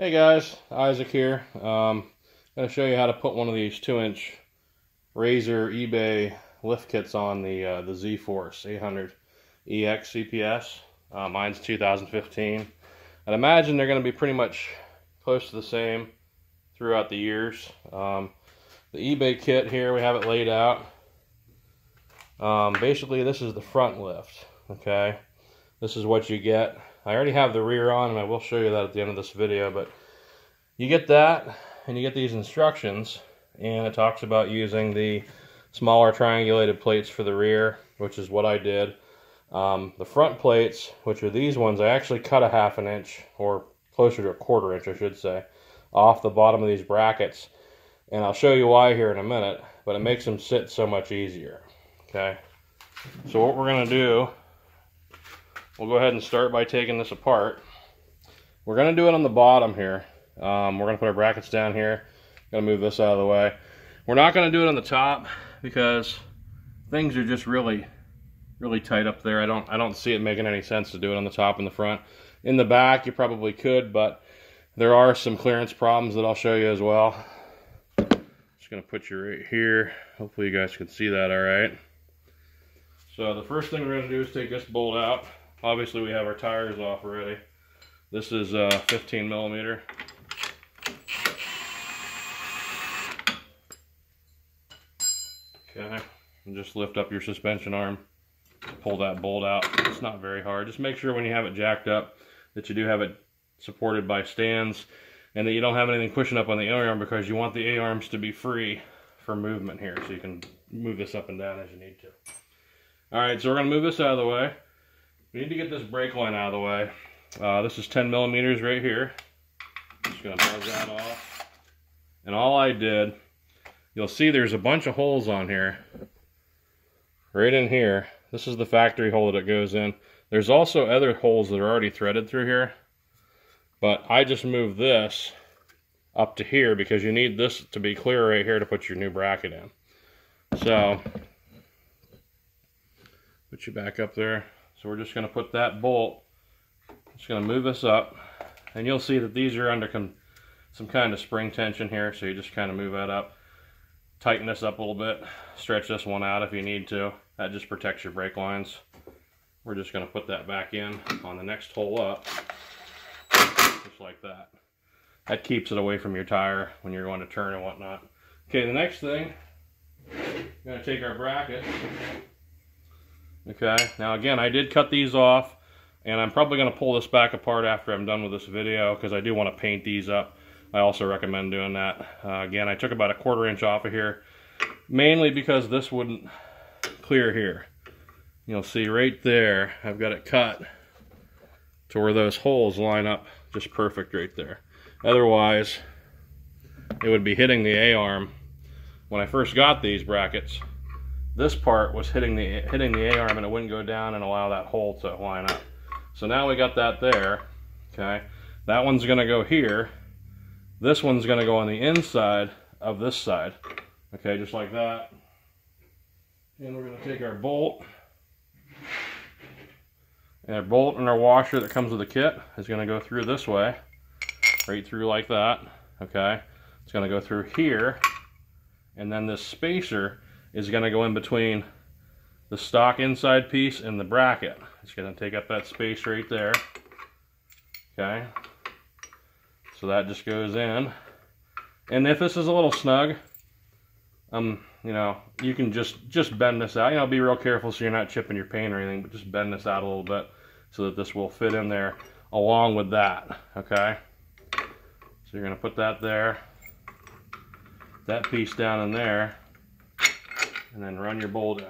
Hey guys, Isaac here. Going to show you how to put one of these 2-inch Razor eBay lift kits on the Zforce 800 EX CPS. Mine's 2015. I'd imagine they're going to be pretty much close to the same throughout the years. The eBay kit here, we have it laid out. Basically, this is the front lift. Okay, this is what you get. I already have the rear on, and I will show you that at the end of this video, but you get that, and you get these instructions, and it talks about using the smaller triangulated plates for the rear, which is what I did. The front plates, which are these ones, I actually cut a 1/2 inch, or closer to a 1/4 inch, I should say, off the bottom of these brackets, and I'll show you why here in a minute, but it makes them sit so much easier. Okay, so what we're going to do, we'll go ahead and start by taking this apart. We're going to do it on the bottom here. We're going to put our brackets down here. Going to move this out of the way. We're not going to do it on the top because things are just really tight up there. I don't see it making any sense to do it on the top and the front. In the back, you probably could, but there are some clearance problems that I'll show you as well. Just going to put you right here. Hopefully you guys can see that all right. So the first thing we're going to do is take this bolt out. Obviously we have our tires off already. This is 15 millimeter. Okay, and just lift up your suspension arm, pull that bolt out. It's not very hard. Just make sure when you have it jacked up that you do have it supported by stands and that you don't have anything pushing up on the A-arm, because you want the A-arms to be free for movement here, so you can move this up and down as you need to. Alright, so we're going to move this out of the way. We need to get this brake line out of the way. This is 10 millimeters right here. Just going to buzz that off. And all I did, you'll see there's a bunch of holes on here. Right in here. This is the factory hole that it goes in. There's also other holes that are already threaded through here. But I just moved this up to here because you need this to be clear right here to put your new bracket in. So, put you back up there. So we're just going to put that bolt, just going to move this up, and you'll see that these are under some kind of spring tension here, so you just kind of move that up, tighten this up a little bit, stretch this one out if you need to. That just protects your brake lines. We're just going to put that back in on the next hole up, just like that. That keeps it away from your tire when you're going to turn and whatnot. Okay, the next thing, we're going to take our bracket. Okay, now again, I did cut these off, and I'm probably going to pull this back apart after I'm done with this video because I do want to paint these up. I also recommend doing that. Again, I took about a 1/4 inch off of here, mainly because this wouldn't clear here. You'll see right there, I've got it cut to where those holes line up just perfect right there. Otherwise, it would be hitting the A-arm. When I first got these brackets, this part was hitting the A-arm, and it wouldn't go down and allow that hole to line up. So now we got that there. Okay, that one's going to go here. This one's going to go on the inside of this side. Okay, just like that. And we're going to take our bolt. And our bolt and our washer that comes with the kit is going to go through this way. Right through like that. Okay, it's going to go through here. And then this spacer is going to go in between the stock inside piece and the bracket. It's going to take up that space right there. Okay, so that just goes in. And if this is a little snug, you know, you can just bend this out. You know, be real careful so you're not chipping your paint or anything, but just bend this out a little bit so that this will fit in there along with that. Okay, so you're going to put that there, that piece down in there, and then run your bolt in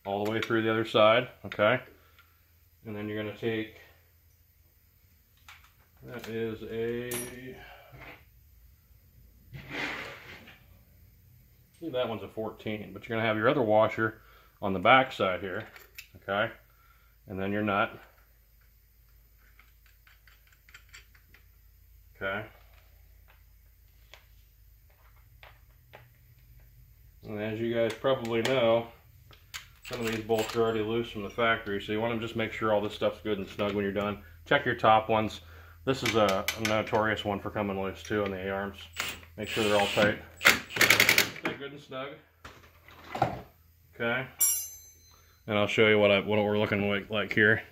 all the way through the other side. Okay, and then you're going to take, that is a, I think that one's a 14, but you're going to have your other washer on the back side here. Okay, and then your nut. Okay, and as you guys probably know, some of these bolts are already loose from the factory, so you want to just make sure all this stuff's good and snug when you're done. check your top ones. This is a notorious one for coming loose too on the A-arms. Make sure they're all tight. Stay good and snug. Okay. And I'll show you what we're looking like here.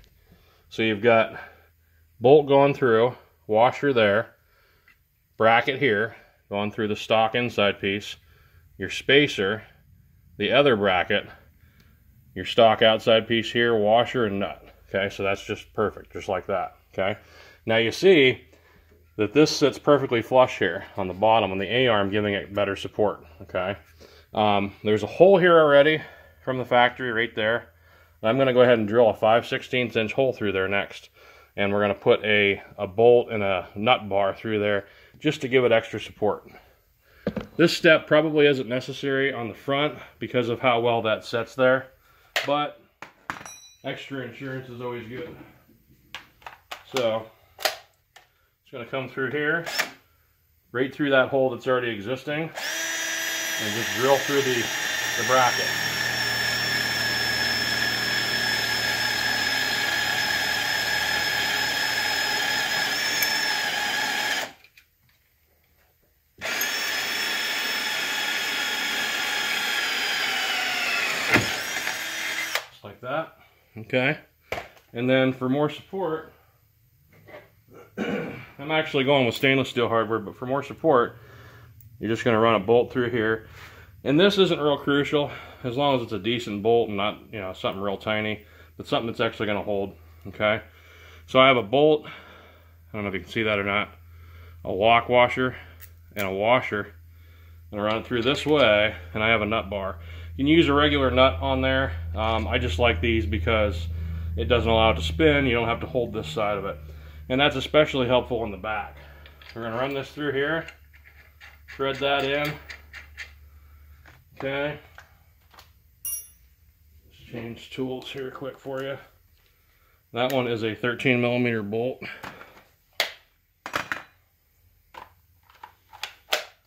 So you've got bolt going through, washer there, bracket here, going through the stock inside piece, your spacer, the other bracket, your stock outside piece here, washer and nut. Okay, so that's just perfect, just like that. Okay, now you see that this sits perfectly flush here on the bottom, on the A-arm, giving it better support. Okay, there's a hole here already from the factory right there. I'm going to go ahead and drill a 5/16 inch hole through there next, and we're going to put a bolt and a nut bar through there just to give it extra support. This step probably isn't necessary on the front because of how well that sets there, but extra insurance is always good. So it's going to come through here, right through that hole that's already existing, and just drill through the bracket. Like that. Okay, and then for more support, I'm actually going with stainless steel hardware, but for more support, you're just going to run a bolt through here. And this isn't real crucial, as long as it's a decent bolt and not, you know, something real tiny, but something that's actually going to hold. Okay, so I have a bolt, I don't know if you can see that or not, a lock washer and a washer. I'm going to run it through this way, and I have a nut bar. You can use a regular nut on there. I just like these because it doesn't allow it to spin. You don't have to hold this side of it. And that's especially helpful in the back. We're going to run this through here, thread that in. Okay. Let's change tools here quick for you. That one is a 13mm bolt.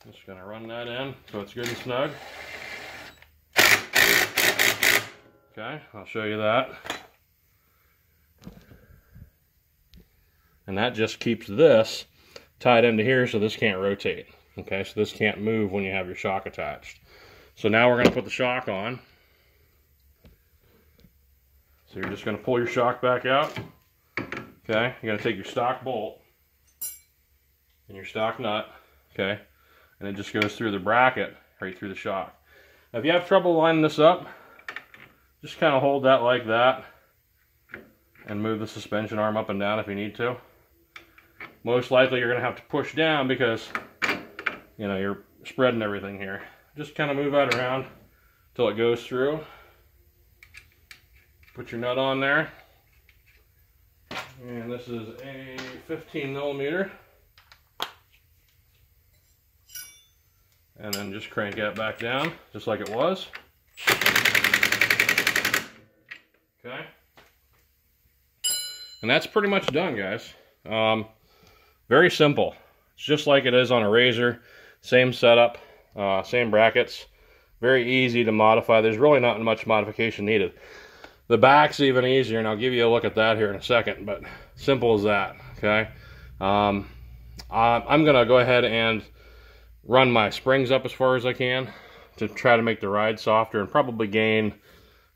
Just going to run that in so it's good and snug. Okay, I'll show you that. And that just keeps this tied into here so this can't rotate. Okay, so this can't move when you have your shock attached. So now we're going to put the shock on. So you're just going to pull your shock back out. Okay, you're going to take your stock bolt and your stock nut. Okay, and it just goes through the bracket right through the shock. Now, if you have trouble lining this up, just kind of hold that like that and move the suspension arm up and down if you need to. Most likely you're going to have to push down because, you know, you're spreading everything here. Just kind of move that around until it goes through. Put your nut on there. And this is a 15mm. And then just crank that back down just like it was. Okay, and that's pretty much done, guys. Very simple. It's just like it is on a Razor. Same setup, same brackets. Very easy to modify. There's really not much modification needed. The back's even easier, and I'll give you a look at that here in a second, but simple as that, okay? I'm going to go ahead and run my springs up as far as I can to try to make the ride softer and probably gain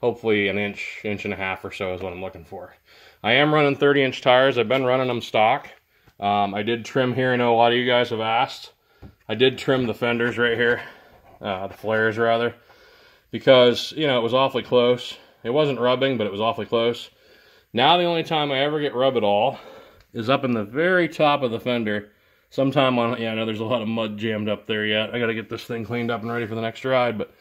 hopefully an inch and a half or so is what I'm looking for. I am running 30-inch tires. I've been running them stock. I did trim here. I know a lot of you guys have asked. I did trim the fenders right here, the flares rather, because, you know, it was awfully close. It wasn't rubbing, but it was awfully close. Now the only time I ever get rub at all is up in the very top of the fender. Sometime on, yeah, I know there's a lot of mud jammed up there yet. I got to get this thing cleaned up and ready for the next ride, but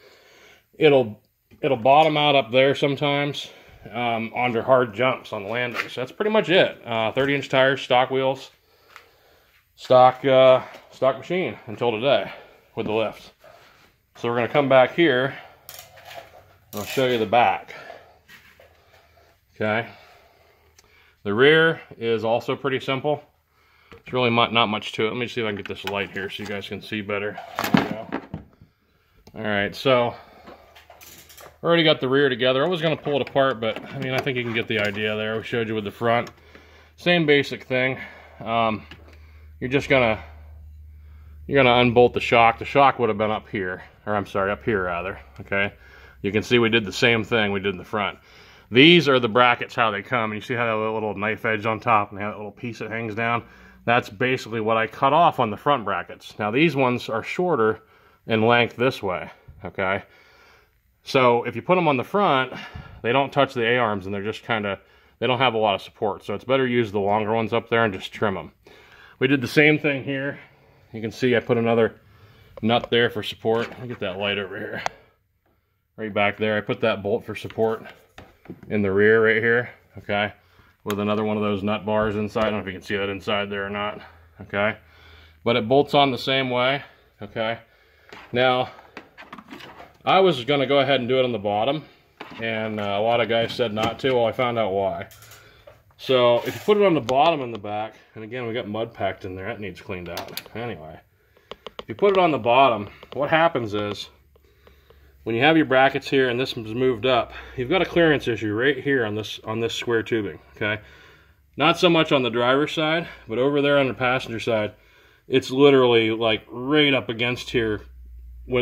it'll bottom out up there sometimes under hard jumps on the landing. So that's pretty much it. 30-inch tires, stock wheels, stock machine until today with the lift. So we're going to come back here and I'll show you the back. Okay. The rear is also pretty simple. It's really not much to it. Let me see if I can get this light here so you guys can see better. There we go. All right, so already got the rear together. I was going to pull it apart, but I mean, I think you can get the idea there. We showed you with the front. Same basic thing. You're gonna unbolt the shock. The shock would have been up here, or I'm sorry, up here rather. Okay, you can see we did the same thing we did in the front. These are the brackets, how they come, and you see how that little knife edge on top and that little piece that hangs down. That's basically what I cut off on the front brackets. Now these ones are shorter in length this way. Okay, so if you put them on the front, they don't touch the A-arms, and they're just they don't have a lot of support. So it's better to use the longer ones up there and just trim them. We did the same thing here. You can see I put another nut there for support. Let me get that light over here. Right back there, I put that bolt for support in the rear right here, okay, with another one of those nut bars inside. I don't know if you can see that inside there or not, okay, but it bolts on the same way, okay. Now, I was going to go ahead and do it on the bottom, and a lot of guys said not to. Well, I found out why. So, if you put it on the bottom and the back, and again, we got mud packed in there, that needs cleaned out. Anyway, if you put it on the bottom, what happens is, when you have your brackets here and this is moved up, you've got a clearance issue right here on this square tubing, okay? Not so much on the driver's side, but over there on the passenger side, it's literally like right up against here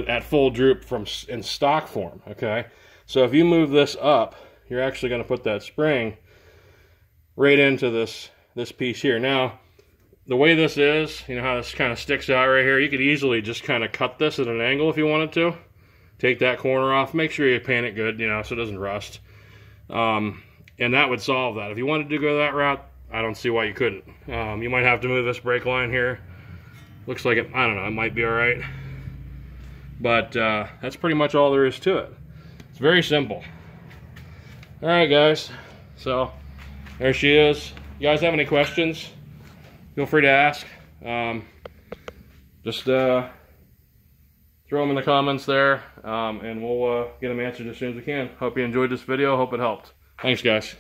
at full droop in stock form, okay? So if you move this up, you're actually going to put that spring right into this piece here. Now, the way this is, you know how this kind of sticks out right here, you could easily just kind of cut this at an angle if you wanted to. Take that corner off, make sure you paint it good, you know, so it doesn't rust. And that would solve that. If you wanted to go that route, I don't see why you couldn't. You might have to move this brake line here. Looks like it, I don't know, it might be all right. But that's pretty much all there is to it. It's very simple. All right, guys. So there she is. You guys have any questions? Feel free to ask. Just throw them in the comments there, and we'll get them answered as soon as we can. Hope you enjoyed this video. Hope it helped. Thanks, guys.